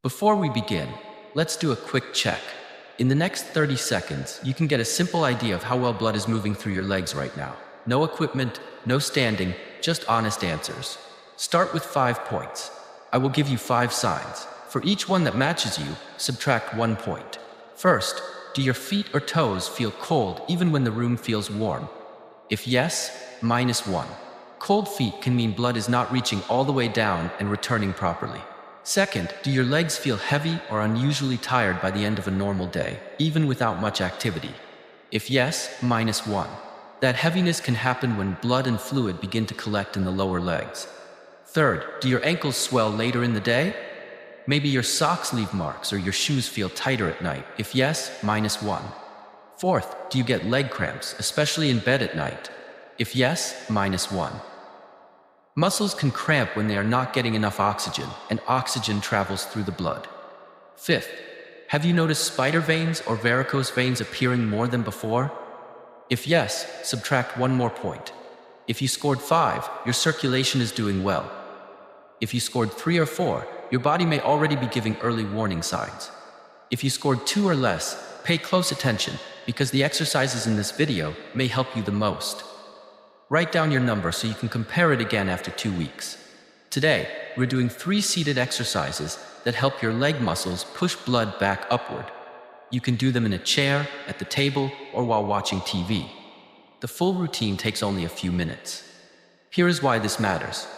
Before we begin, let's do a quick check. In the next 30 seconds, you can get a simple idea of how well blood is moving through your legs right now. No equipment, no standing, just honest answers. Start with 5 points. I will give you 5 signs. For each one that matches you, subtract 1 point. First, do your feet or toes feel cold even when the room feels warm? If yes, -1. Cold feet can mean blood is not reaching all the way down and returning properly. Second, do your legs feel heavy or unusually tired by the end of a normal day, even without much activity? If yes, -1. That heaviness can happen when blood and fluid begin to collect in the lower legs. Third, do your ankles swell later in the day? Maybe your socks leave marks or your shoes feel tighter at night. If yes, -1. Fourth, do you get leg cramps, especially in bed at night? If yes, -1. Muscles can cramp when they are not getting enough oxygen, and oxygen travels through the blood. Fifth, have you noticed spider veins or varicose veins appearing more than before? If yes, subtract 1 more point. If you scored 5, your circulation is doing well. If you scored 3 or 4, your body may already be giving early warning signs. If you scored 2 or less, pay close attention, because the exercises in this video may help you the most. Write down your number so you can compare it again after 2 weeks. Today, we're doing 3 seated exercises that help your leg muscles push blood back upward. You can do them in a chair, at the table, or while watching TV. The full routine takes only a few minutes. Here is why this matters.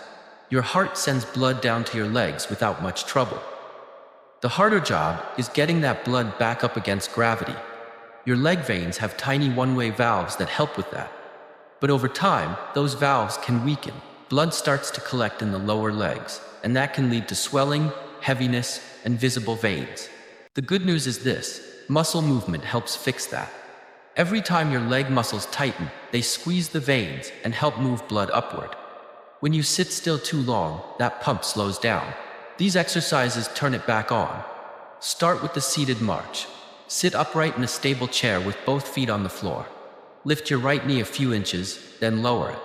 Your heart sends blood down to your legs without much trouble. The harder job is getting that blood back up against gravity. Your leg veins have tiny one-way valves that help with that. But over time, those valves can weaken. Blood starts to collect in the lower legs, and that can lead to swelling, heaviness, and visible veins. The good news is this: muscle movement helps fix that. Every time your leg muscles tighten, they squeeze the veins and help move blood upward. When you sit still too long, that pump slows down. These exercises turn it back on. Start with the seated march. Sit upright in a stable chair with both feet on the floor. Lift your right knee a few inches, then lower it.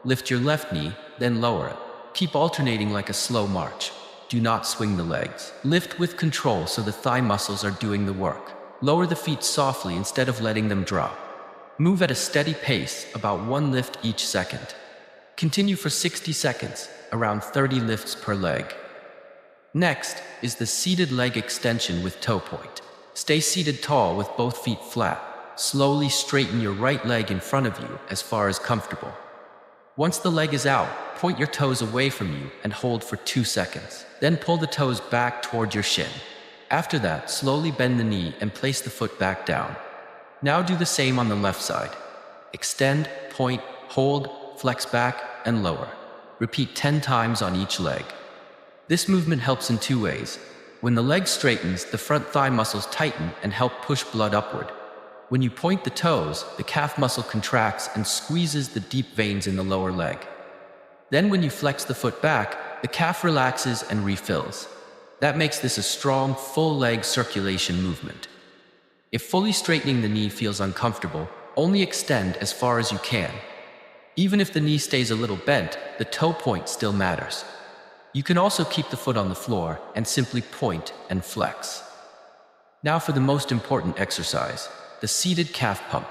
Lift your left knee, then lower it. Keep alternating like a slow march. Do not swing the legs. Lift with control so the thigh muscles are doing the work. Lower the feet softly instead of letting them drop. Move at a steady pace, about 1 lift each second. Continue for 60 seconds, around 30 lifts per leg. Next is the seated leg extension with toe point. Stay seated tall with both feet flat. Slowly straighten your right leg in front of you as far as comfortable. Once the leg is out, point your toes away from you and hold for 2 seconds. Then pull the toes back toward your shin. After that, slowly bend the knee and place the foot back down. Now do the same on the left side. Extend, point, hold, flex back, and lower. Repeat 10 times on each leg. This movement helps in 2 ways. When the leg straightens, the front thigh muscles tighten and help push blood upward. When you point the toes, the calf muscle contracts and squeezes the deep veins in the lower leg. Then when you flex the foot back, the calf relaxes and refills. That makes this a strong, full leg circulation movement. If fully straightening the knee feels uncomfortable, only extend as far as you can. Even if the knee stays a little bent, the toe point still matters. You can also keep the foot on the floor and simply point and flex. Now for the most important exercise, the seated calf pump.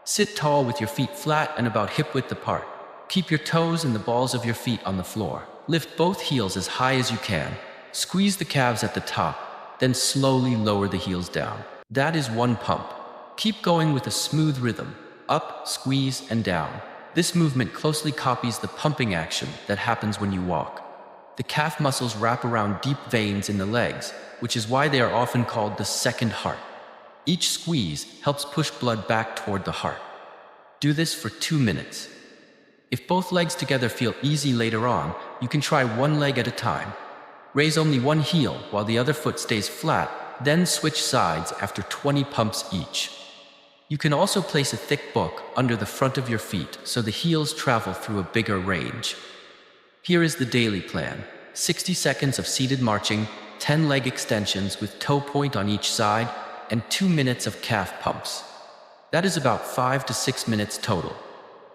Sit tall with your feet flat and about hip width apart. Keep your toes and the balls of your feet on the floor. Lift both heels as high as you can. Squeeze the calves at the top, then slowly lower the heels down. That is 1 pump. Keep going with a smooth rhythm. Up, squeeze, and down. This movement closely copies the pumping action that happens when you walk. The calf muscles wrap around deep veins in the legs, which is why they are often called the second heart. Each squeeze helps push blood back toward the heart. Do this for 2 minutes. If both legs together feel easy later on, you can try 1 leg at a time. Raise only 1 heel while the other foot stays flat, then switch sides after 20 pumps each. You can also place a thick book under the front of your feet so the heels travel through a bigger range. Here is the daily plan: 60 seconds of seated marching, 10 leg extensions with toe point on each side, and 2 minutes of calf pumps. That is about 5 to 6 minutes total.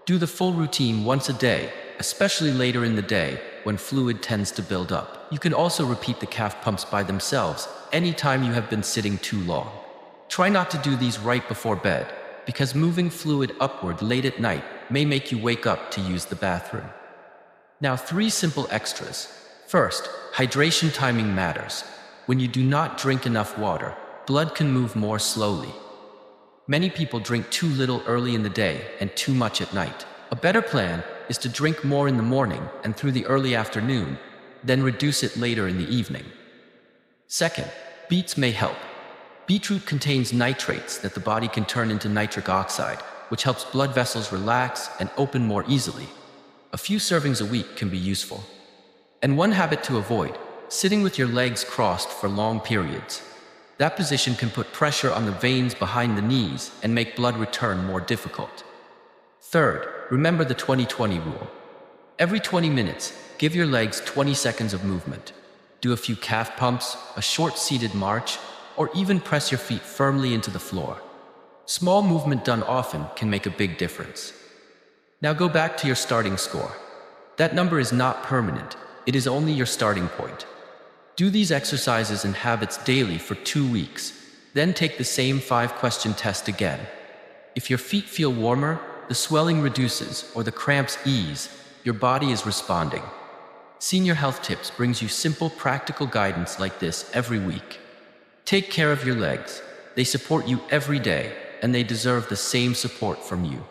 Do the full routine once a day, especially later in the day, when fluid tends to build up. You can also repeat the calf pumps by themselves anytime you have been sitting too long. Try not to do these right before bed, because moving fluid upward late at night may make you wake up to use the bathroom. Now, 3 simple extras. First, hydration timing matters. When you do not drink enough water, blood can move more slowly. Many people drink too little early in the day and too much at night. A better plan is to drink more in the morning and through the early afternoon, then reduce it later in the evening. Second, beets may help. Beetroot contains nitrates that the body can turn into nitric oxide, which helps blood vessels relax and open more easily. A few servings a week can be useful. And one habit to avoid: sitting with your legs crossed for long periods. That position can put pressure on the veins behind the knees and make blood return more difficult. Third, remember the 20-20 rule. Every 20 minutes, give your legs 20 seconds of movement. Do a few calf pumps, a short seated march, or even press your feet firmly into the floor. Small movement done often can make a big difference. Now go back to your starting score. That number is not permanent, it is only your starting point. Do these exercises and habits daily for 2 weeks, then take the same 5-question test again. If your feet feel warmer, the swelling reduces, or the cramps ease, your body is responding. Senior Health Tips brings you simple, practical guidance like this every week. Take care of your legs. They support you every day, and they deserve the same support from you.